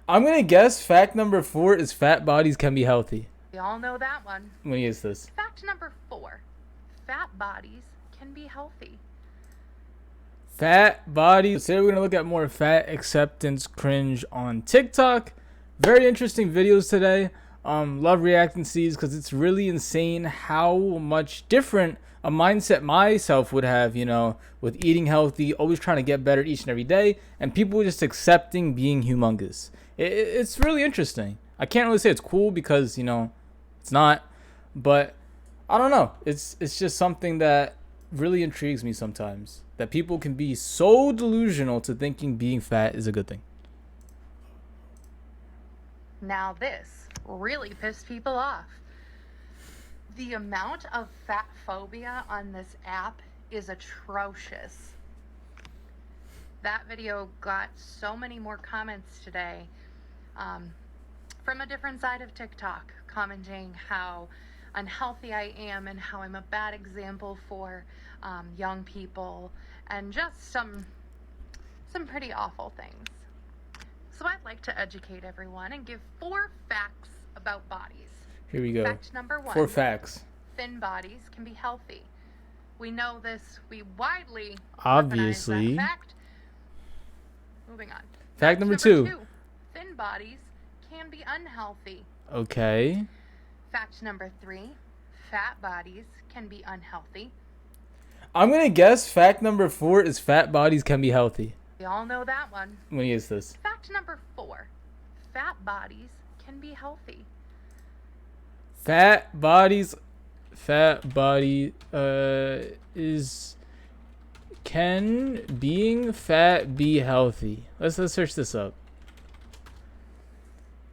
I'm gonna guess fact number 4 is fat bodies can be healthy. We all know that one. Let me guess this. Fact number 4. Fat bodies can be healthy. Fat bodies. Today we're gonna look at more fat acceptance cringe on TikTok. Very interesting videos today. Love reacting to these because it's really insane how much different a mindset myself would have, with eating healthy, always trying to get better each and every day, and people just accepting being humongous. It's really interesting. I can't really say it's cool because, it's not, but I don't know. It's just something that really intrigues me sometimes, that people can be so delusional to thinking being fat is a good thing. Now this really pissed people off. The amount of fat phobia on this app is atrocious. That video got so many more comments today from a different side of TikTok, commenting how unhealthy I am and how I'm a bad example for young people, and just some pretty awful things. So I'd like to educate everyone and give 4 facts about bodies. Here we go. Fact number 1. 4 facts. Thin bodies can be healthy. We know this. We widely Obviously. recognize that fact. Moving on. Fact number 2. Thin bodies can be unhealthy. Okay. Fact number 3. Fat bodies can be unhealthy. I'm gonna guess fact number 4 is fat bodies can be healthy. We all know that one. Let me guess this. Fact number 4. Fat bodies can be healthy. Fat body is can being fat be healthy? Let's search this up.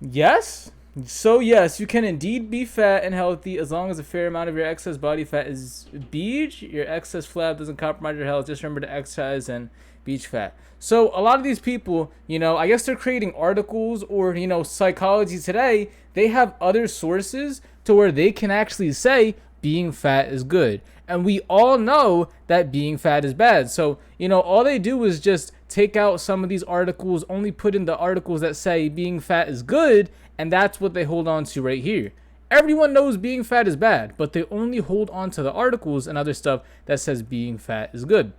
Yes. So yes, you can indeed be fat and healthy as long as a fair amount of your excess body fat is beach. Your excess flab doesn't compromise your health. Just remember to exercise and beach fat. So a lot of these people, I guess they're creating articles or, Psychology Today. They have other sources to where they can actually say being fat is good. And we all know that being fat is bad. So, all they do is just take out some of these articles, only put in the articles that say being fat is good, and that's what they hold on to right here. Everyone knows being fat is bad, but they only hold on to the articles and other stuff that says being fat is good.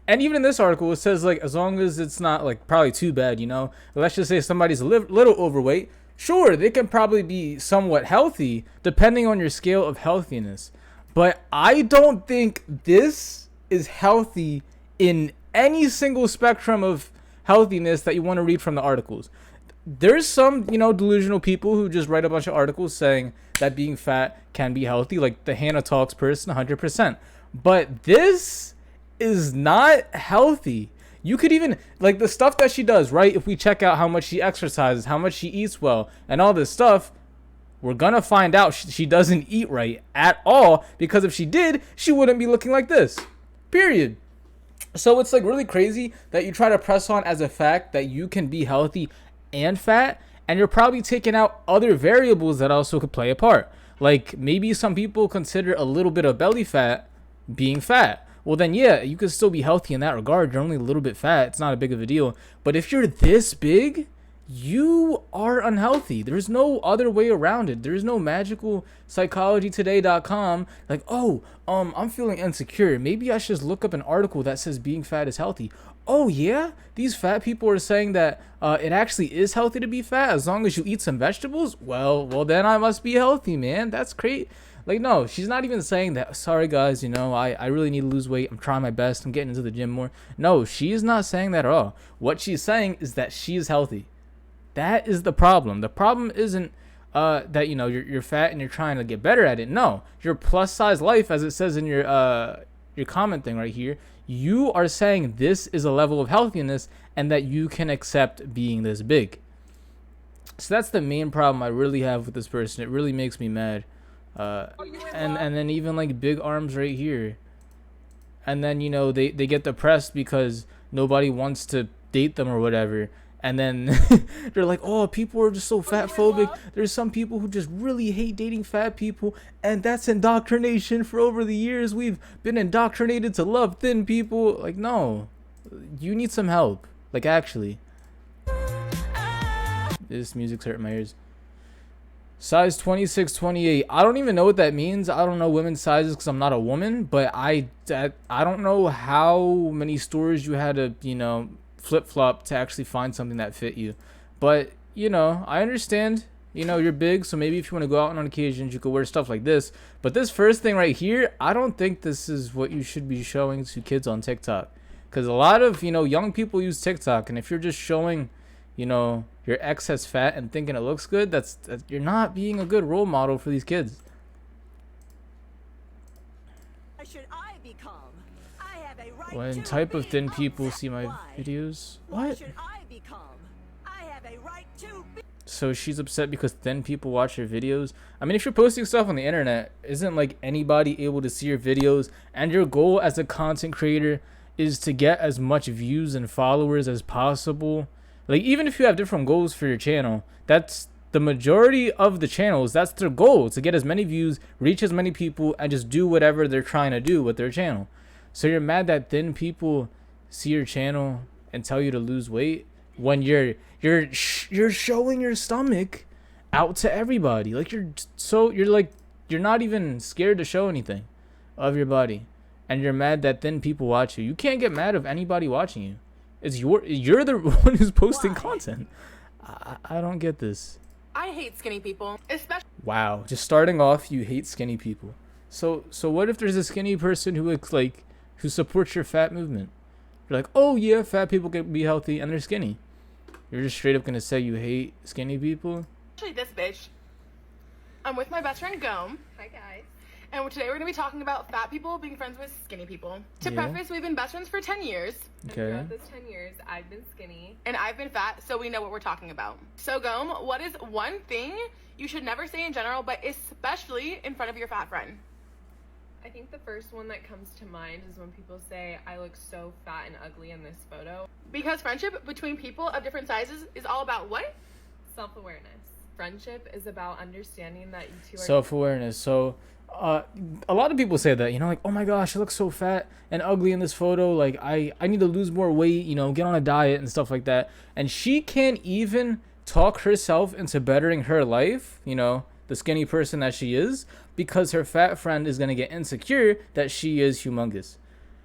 And even in this article, it says, as long as it's not, probably too bad, Let's just say somebody's a little overweight. Sure, they can probably be somewhat healthy, depending on your scale of healthiness. But I don't think this is healthy in any single spectrum of healthiness that you want to read from the articles. There's some, delusional people who just write a bunch of articles saying that being fat can be healthy, like the Hannah Talks person, 100%. But this is not healthy. You could even, the stuff that she does, right? If we check out how much she exercises, how much she eats well, and all this stuff, we're gonna find out she doesn't eat right at all, because if she did, she wouldn't be looking like this. Period. So it's really crazy that you try to press on as a fact that you can be healthy and fat, and you're probably taking out other variables that also could play a part. Like maybe some people consider a little bit of belly fat being fat. Well then yeah, you could still be healthy in that regard. You're only a little bit fat. It's not a big of a deal. But if you're this big, you are unhealthy. There's no other way around it. There's no magical psychologytoday.com I'm feeling insecure. Maybe I should just look up an article that says being fat is healthy. Oh yeah, these fat people are saying that it actually is healthy to be fat as long as you eat some vegetables. Well then I must be healthy, man. That's great. No, she's not even saying that. Sorry guys, I really need to lose weight. I'm trying my best. I'm getting into the gym more. No, she is not saying that at all. What she's saying is that she is healthy. That is the problem. The problem isn't that you're fat and you're trying to get better at it. No, your plus size life, as it says in your comment thing right here, you are saying this is a level of healthiness and that you can accept being this big. So that's the main problem I really have with this person. It really makes me mad. And then even big arms right here. And then they get depressed because nobody wants to date them or whatever. And then they're like, oh, people are just so fat phobic. There's some people who just really hate dating fat people, and that's indoctrination. For over the years we've been indoctrinated to love thin people. No, you need some help, actually. This music's hurting my ears. Size 26, 28. I don't even know what that means. I don't know women's sizes because I'm not a woman. But I don't know how many stores you had to, flip flop to actually find something that fit you. But I understand. You're big, so maybe if you want to go out on occasions, you could wear stuff like this. But this first thing right here, I don't think this is what you should be showing to kids on TikTok. Because a lot of, young people use TikTok. And if you're just showing, your excess fat and thinking it looks good, that's you're not being a good role model for these kids. Should I become? I have a right When to type of be thin people see my why? videos. Why What? should I become? I have a right to be. So she's upset because thin people watch her videos. I mean, if you're posting stuff on the internet, isn't like anybody able to see your videos? And your goal as a content creator is to get as much views and followers as possible. Like, even if you have different goals for your channel, that's the majority of the channels. That's their goal, to get as many views, reach as many people, and just do whatever they're trying to do with their channel. So you're mad that thin people see your channel and tell you to lose weight when you're showing your stomach out to everybody. Like, you're not even scared to show anything of your body, and you're mad that thin people watch you. You can't get mad of anybody watching you. You're the one who's posting content. I don't get this. I hate skinny people, especially. Wow, just starting off, you hate skinny people. So what if there's a skinny person who supports your fat movement? You're like, oh yeah, fat people can be healthy and they're skinny. You're just straight up gonna say you hate skinny people? Especially this bitch. I'm with my best friend Gome. Hi guys. And today we're gonna be talking about fat people being friends with skinny people. To preface, we've been best friends for 10 years. Okay. And throughout this 10 years, I've been skinny. And I've been fat, so we know what we're talking about. So Gome, what is one thing you should never say in general, but especially in front of your fat friend? I think the first one that comes to mind is when people say, I look so fat and ugly in this photo. Because friendship between people of different sizes is all about what? Self-awareness. Friendship is about understanding that you two are... Self-awareness. So a lot of people say that, like, oh my gosh, I look so fat and ugly in this photo. Like, I need to lose more weight, get on a diet and stuff like that. And she can't even talk herself into bettering her life, the skinny person that she is, because her fat friend is going to get insecure that she is humongous.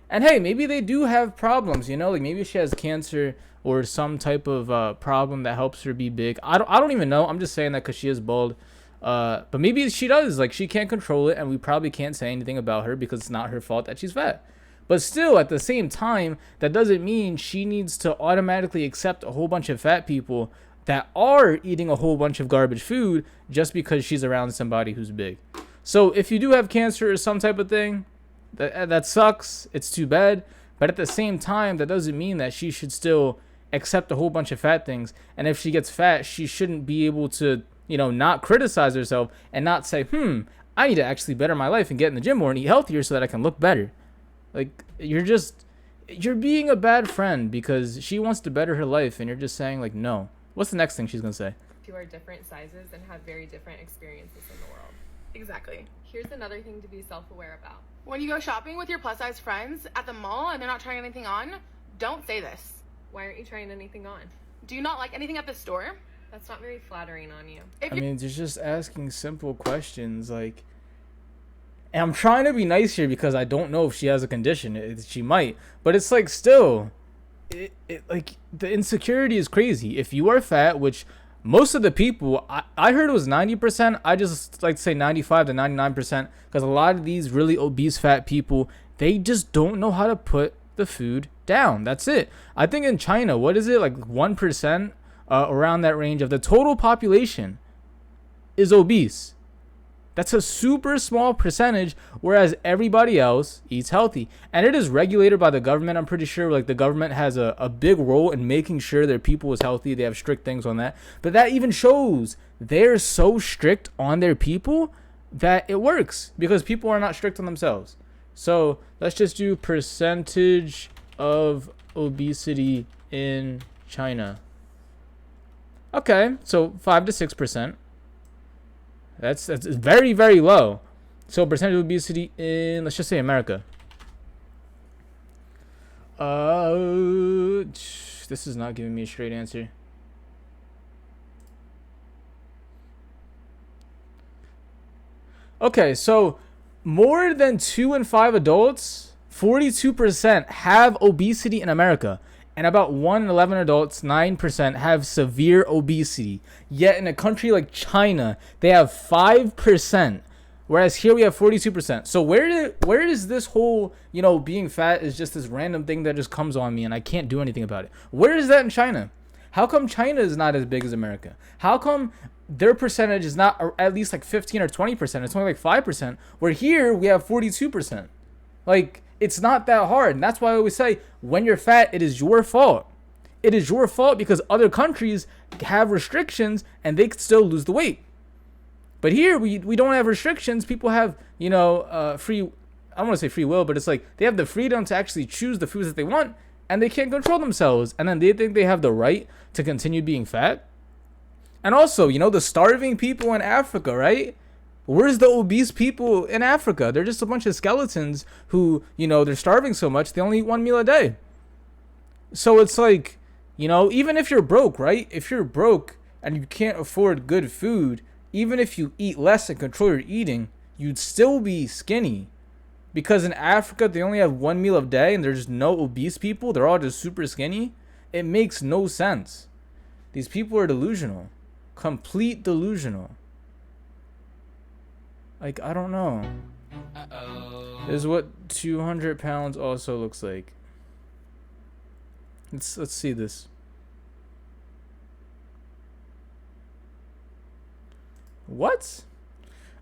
And hey, maybe they do have problems, like maybe she has cancer or some type of problem that helps her be big. I don't even know. I'm just saying that because she is bald. But maybe she does. Like, she can't control it, and we probably can't say anything about her because it's not her fault that she's fat. But still, at the same time, that doesn't mean she needs to automatically accept a whole bunch of fat people that are eating a whole bunch of garbage food just because she's around somebody who's big. So if you do have cancer or some type of thing, that sucks. It's too bad. But at the same time, that doesn't mean that she should still accept a whole bunch of fat things. And if she gets fat, she shouldn't be able to, not criticize herself and not say, I need to actually better my life and get in the gym more and eat healthier so that I can look better. Like, you're being a bad friend because she wants to better her life and you're just saying, like, no. What's the next thing she's going to say? Two are different sizes and have very different experiences in the world. Exactly. Here's another thing to be self-aware about. When you go shopping with your plus size friends at the mall and they're not trying anything on, don't say this. Why aren't you trying anything on? Do you not like anything at the store? That's not very flattering on you. I mean, they're just asking simple questions, like, and I'm trying to be nice here because I don't know if she has a condition. She might, but it's like, still, like, the insecurity is crazy. If you are fat, which most of the people, I heard it was 90%. I just like to say 95 to 99% because a lot of these really obese fat people, they just don't know how to put the food down. That's it. I think in China, what is it, like 1%? Around that range of the total population is obese. That's a super small percentage, whereas everybody else eats healthy. And it is regulated by the government. I'm pretty sure like the government has a big role in making sure their people is healthy. They have strict things on that. But that even shows they're so strict on their people that it works because people are not strict on themselves. So let's just do percentage of obesity in China. Okay, so 5 to 6%. That's very, very low. So percentage of obesity in, let's just say, America. This is not giving me a straight answer. Okay, so more than 2 in 5 adults, 42% have obesity in America. And about 1 in 11 adults, 9% have severe obesity. Yet in a country like China, they have 5%. Whereas here we have 42%. So where is this whole, being fat is just this random thing that just comes on me and I can't do anything about it? Where is that in China? How come China is not as big as America? How come their percentage is not at least like 15 or 20%? It's only like 5%. Where here we have 42%. Like, it's not that hard. And that's why I always say, when you're fat, it is your fault. It is your fault because other countries have restrictions and they could still lose the weight. But here we don't have restrictions. People have, free, I don't want to say free will, but it's like they have the freedom to actually choose the foods that they want and they can't control themselves. And then they think they have the right to continue being fat. And also, the starving people in Africa, right? Where's the obese people in Africa? They're just a bunch of skeletons who, they're starving so much, they only eat 1 meal a day. So it's like, even if you're broke, right? If you're broke and you can't afford good food, even if you eat less and control your eating, you'd still be skinny. Because in Africa, they only have 1 meal a day and there's no obese people. They're all just super skinny. It makes no sense. These people are delusional. Complete delusional. Like, I don't know. This is what 200 pounds also looks like. Let's see this. What?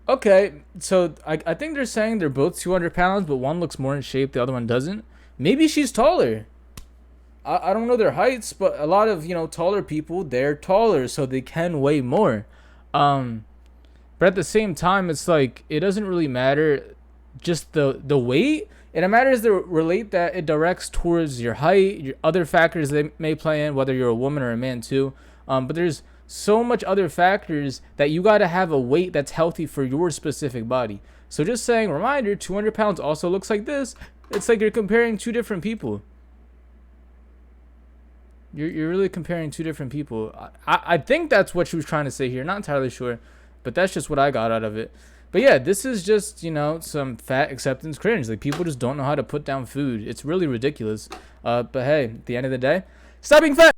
Okay, so I think they're saying they're both 200 pounds, but one looks more in shape, the other one doesn't. Maybe she's taller. I don't know their heights, but a lot of, taller people, they're taller, so they can weigh more. But at the same time, it's like, it doesn't really matter just the weight. It matters to relate that it directs towards your height, your other factors they may play in, whether you're a woman or a man too. But there's so much other factors that you got to have a weight that's healthy for your specific body. So just saying, reminder, 200 pounds also looks like this. It's like you're comparing two different people. You're really comparing two different people. I think that's what she was trying to say here. Not entirely sure, but that's just what I got out of it. But yeah, this is just, some fat acceptance cringe. Like, people just don't know how to put down food. It's really ridiculous. But hey, at the end of the day, stop being fat.